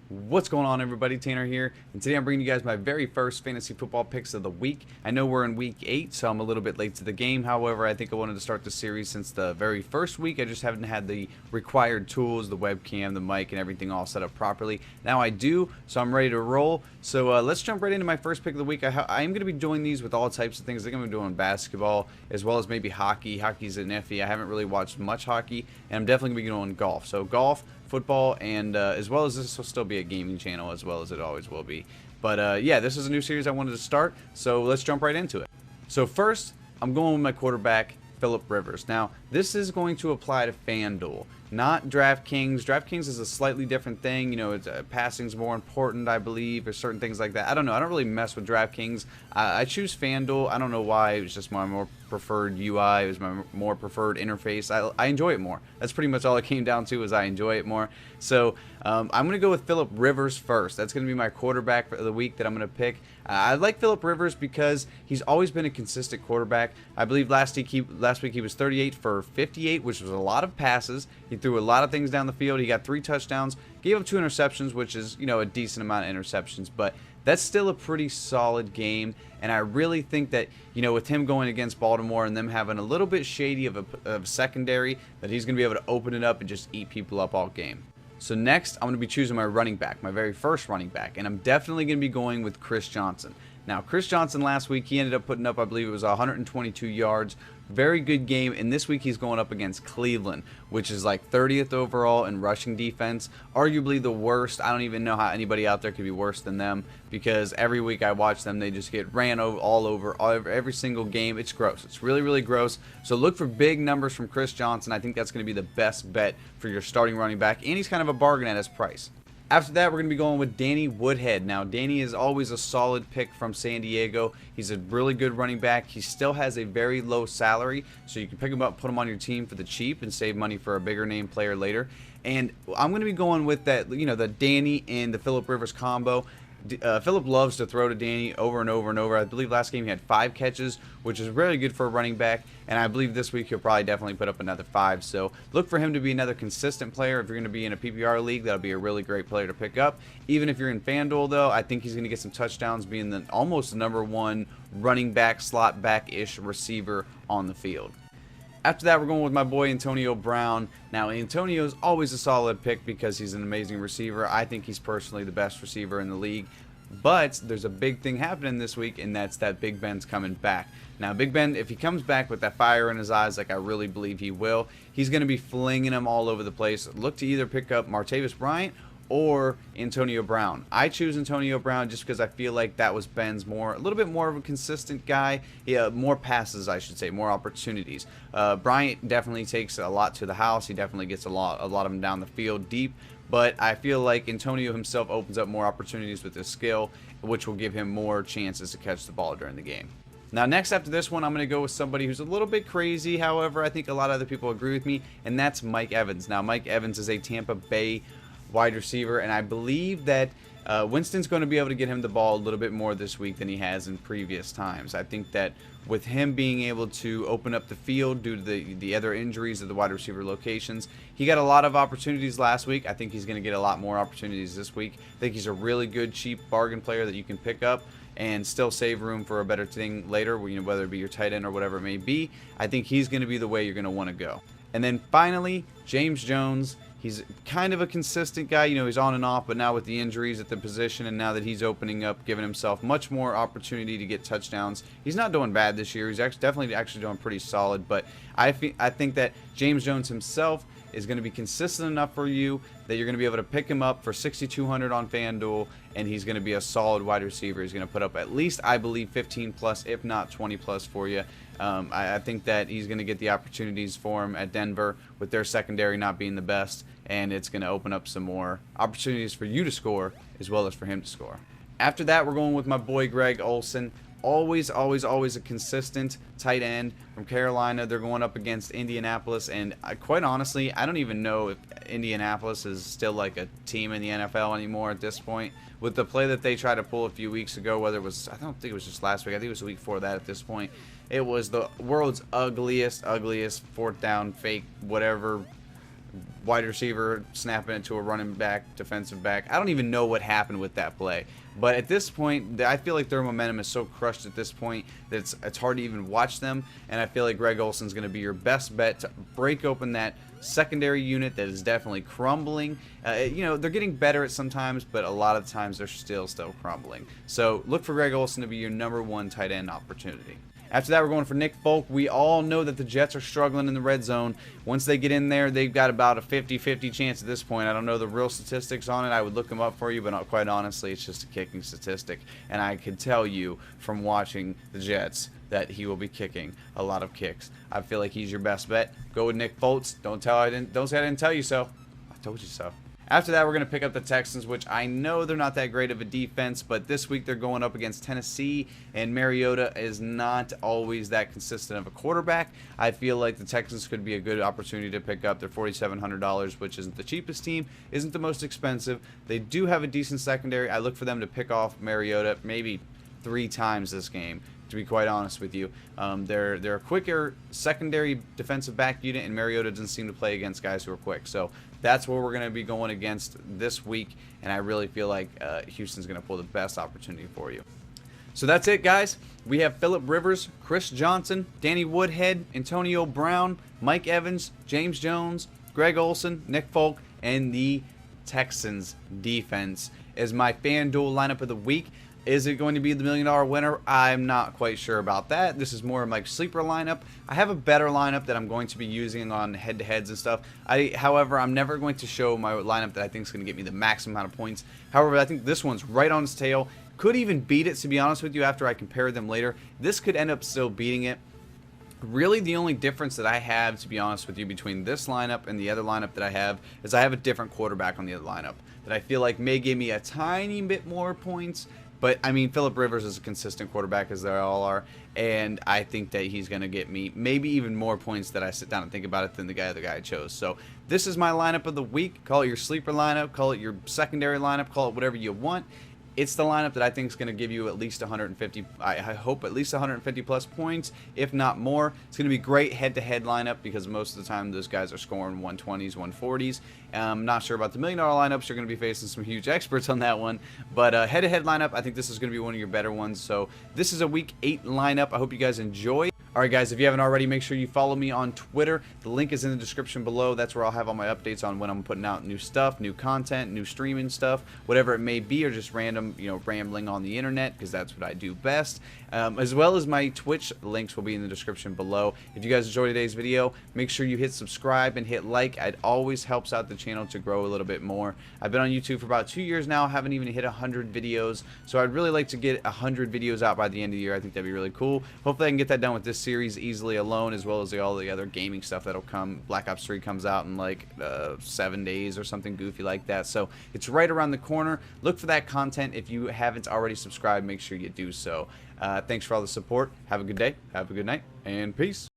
What's going on, everybody? Tanner here, and today I'm bringing you guys my very first fantasy football picks of the week. I know we're in week 8, so I'm a little bit late to the game. However, I think I wanted to start the series since the very first week. I just haven't had the required tools, the webcam, the mic, and everything all set up properly. Now I do, so I'm ready to roll. So let's jump right into my first pick of the week. I am going to be doing these with all types of things. I think I'm going to be doing basketball as well as maybe hockey. Hockey's an iffy. I haven't really watched much hockey, and I'm definitely going to be doing golf. So golf, football, and as well as this will still be a gaming channel as well as it always will be. But yeah, this is a new series I wanted to start, so let's jump right into it. So first, I'm going with my quarterback, Philip Rivers. Now, this is going to apply to Fanduel, not DraftKings. DraftKings is a slightly different thing. You know, it's, passing's more important, I believe, or certain things like that. I don't know. I don't really mess with DraftKings. I choose Fanduel. I don't know why. It was just my more preferred UI. It was my more preferred interface. I enjoy it more. That's pretty much all it came down to, is I enjoy it more. So I'm going to go with Philip Rivers first. That's going to be my quarterback for the week that I'm going to pick. I like Philip Rivers because he's always been a consistent quarterback. I believe last week he was 38 for 58, which was a lot of passes. He threw a lot of things down the field. He got 3 touchdowns, gave up 2 interceptions, which is, you know, a decent amount of interceptions, but that's still a pretty solid game. And I really think that, you know, with him going against Baltimore and them having a little bit shady of a secondary, that he's going to be able to open it up and just eat people up all game. So next, I'm going to be choosing my running back, my very first running back, and I'm definitely going to be going with Chris Johnson. Now, Chris Johnson last week, he ended up putting up, I believe it was 122 yards. Very good game, and this week he's going up against Cleveland, which is like 30th overall in rushing defense. Arguably the worst. I don't even know how anybody out there could be worse than them, because every week I watch them, they just get ran all over every single game. It's gross. It's really, really gross. So look for big numbers from Chris Johnson. I think that's going to be the best bet for your starting running back, and he's kind of a bargain at his price. After that, we're going to be going with Danny Woodhead. Now, Danny is always a solid pick from San Diego. He's a really good running back. He still has a very low salary, so you can pick him up, put him on your team for the cheap, and save money for a bigger name player later. And I'm going to be going with that, you know, the Danny and the Philip Rivers combo. Philip loves to throw to Danny over and over and over. I believe last game he had 5 catches, which is really good for a running back. And I believe this week he'll probably definitely put up another 5. So look for him to be another consistent player. If you're going to be in a PPR league, that'll be a really great player to pick up. Even if you're in Fanduel, though, I think he's going to get some touchdowns, being the almost #1 running back, slot back-ish receiver on the field. After that, we're going with my boy Antonio Brown. Now, Antonio's always a solid pick because he's an amazing receiver. I think he's personally the best receiver in the league. But there's a big thing happening this week, and that's that Big Ben's coming back. Now, Big Ben, if he comes back with that fire in his eyes, like I really believe he will, he's going to be flinging them all over the place. Look to either pick up Martavis Bryant or Antonio Brown. I choose Antonio Brown just because I feel like that was Ben's a little bit more of a consistent guy. Yeah, more passes, I should say, more opportunities. Bryant definitely takes a lot to the house. He definitely gets a lot of them down the field deep. But I feel like Antonio himself opens up more opportunities with his skill, which will give him more chances to catch the ball during the game. Now, next after this one, I'm going to go with somebody who's a little bit crazy. However, I think a lot of other people agree with me, and that's Mike Evans. Now, Mike Evans is a Tampa Bay wide receiver, and I believe that Winston's going to be able to get him the ball a little bit more this week than he has in previous times. I think that with him being able to open up the field due to the other injuries of the wide receiver locations, he got a lot of opportunities last week. I think he's going to get a lot more opportunities this week. I think he's a really good, cheap bargain player that you can pick up and still save room for a better thing later, you know, whether it be your tight end or whatever it may be. I think he's going to be the way you're going to want to go. And then finally, James Jones. He's kind of a consistent guy. You know, he's on and off, but now with the injuries at the position and now that he's opening up, giving himself much more opportunity to get touchdowns, he's not doing bad this year. He's definitely doing pretty solid, but I think that James Jones himself is going to be consistent enough for you that you're going to be able to pick him up for 6,200 on FanDuel, and he's going to be a solid wide receiver. He's going to put up at least, I believe, 15 plus, if not 20 plus for you. I think that he's going to get the opportunities for him at Denver with their secondary not being the best, and it's going to open up some more opportunities for you to score as well as for him to score. After that, we're going with my boy Greg Olsen. Always a consistent tight end from Carolina. They're going up against Indianapolis, and quite honestly, I don't even know if Indianapolis is still like a team in the NFL anymore at this point. With the play that they tried to pull a few weeks ago, whether it was, I don't think it was just last week, I think it was the week before that at this point, it was the world's ugliest 4th down fake, whatever wide receiver snapping it to a running back, defensive back. I don't even know what happened with that play. But at this point, I feel like their momentum is so crushed at this point that it's hard to even watch them. And I feel like Greg Olsen's going to be your best bet to break open that secondary unit that is definitely crumbling. You know, they're getting better at sometimes, but a lot of times they're still crumbling. So look for Greg Olsen to be your #1 tight end opportunity. After that, we're going for Nick Folk. We all know that the Jets are struggling in the red zone. Once they get in there, they've got about a 50-50 chance at this point. I don't know the real statistics on it. I would look them up for you, but quite honestly, it's just a kicking statistic. And I can tell you from watching the Jets that he will be kicking a lot of kicks. I feel like he's your best bet. Go with Nick Foltz. Don't say I didn't tell you so. I told you so. After that, we're going to pick up the Texans, which I know they're not that great of a defense, but this week they're going up against Tennessee, and Mariota is not always that consistent of a quarterback. I feel like the Texans could be a good opportunity to pick up. They're $4,700, which isn't the cheapest team, isn't the most expensive. They do have a decent secondary. I look for them to pick off Mariota maybe 3 times this game, to be quite honest with you. They're a quicker secondary defensive back unit, and Mariota doesn't seem to play against guys who are quick. So that's what we're going to be going against this week, and I really feel like Houston's going to pull the best opportunity for you. So that's it, guys. We have Phillip Rivers, Chris Johnson, Danny Woodhead, Antonio Brown, Mike Evans, James Jones, Greg Olsen, Nick Folk, and the Texans defense as my FanDuel lineup of the week. Is it going to be the $1 million winner? I'm not quite sure about that. This is more of my sleeper lineup. I have a better lineup that I'm going to be using on head-to-heads and stuff. However, I'm never going to show my lineup that I think is going to get me the maximum amount of points. However, I think this one's right on its tail. Could even beat it, to be honest with you, after I compare them later. This could end up still beating it. Really, the only difference that I have, to be honest with you, between this lineup and the other lineup that I have is I have a different quarterback on the other lineup that I feel like may give me a tiny bit more points. But, I mean, Phillip Rivers is a consistent quarterback, as they all are, and I think that he's going to get me maybe even more points that I sit down and think about it than the guy I chose. So this is my lineup of the week. Call it your sleeper lineup, call it your secondary lineup, call it whatever you want. It's the lineup that I think is going to give you at least 150, I hope at least 150 plus points, if not more. It's going to be great head-to-head lineup because most of the time those guys are scoring 120s, 140s. I'm not sure about the $1 million lineups. You're going to be facing some huge experts on that one. But head-to-head lineup, I think this is going to be one of your better ones. So this is a Week 8 lineup. I hope you guys enjoy. Alright guys, if you haven't already, make sure you follow me on Twitter. The link is in the description below. That's where I'll have all my updates on when I'm putting out new stuff, new content, new streaming stuff, whatever it may be, or just random, rambling on the internet, because that's what I do best. As well as my Twitch links will be in the description below. If you guys enjoyed today's video, make sure you hit subscribe and hit like. It always helps out the channel to grow a little bit more. I've been on YouTube for about 2 years now. Haven't even hit 100 videos. So I'd really like to get 100 videos out by the end of the year. I think that'd be really cool. Hopefully I can get that done with this series easily alone, as well as all the other gaming stuff that'll come. Black Ops 3 comes out in like 7 days or something goofy like that. So it's right around the corner. Look for that content. If you haven't already subscribed, make sure you do so. Thanks for all the support. Have a good day. Have a good night. And peace.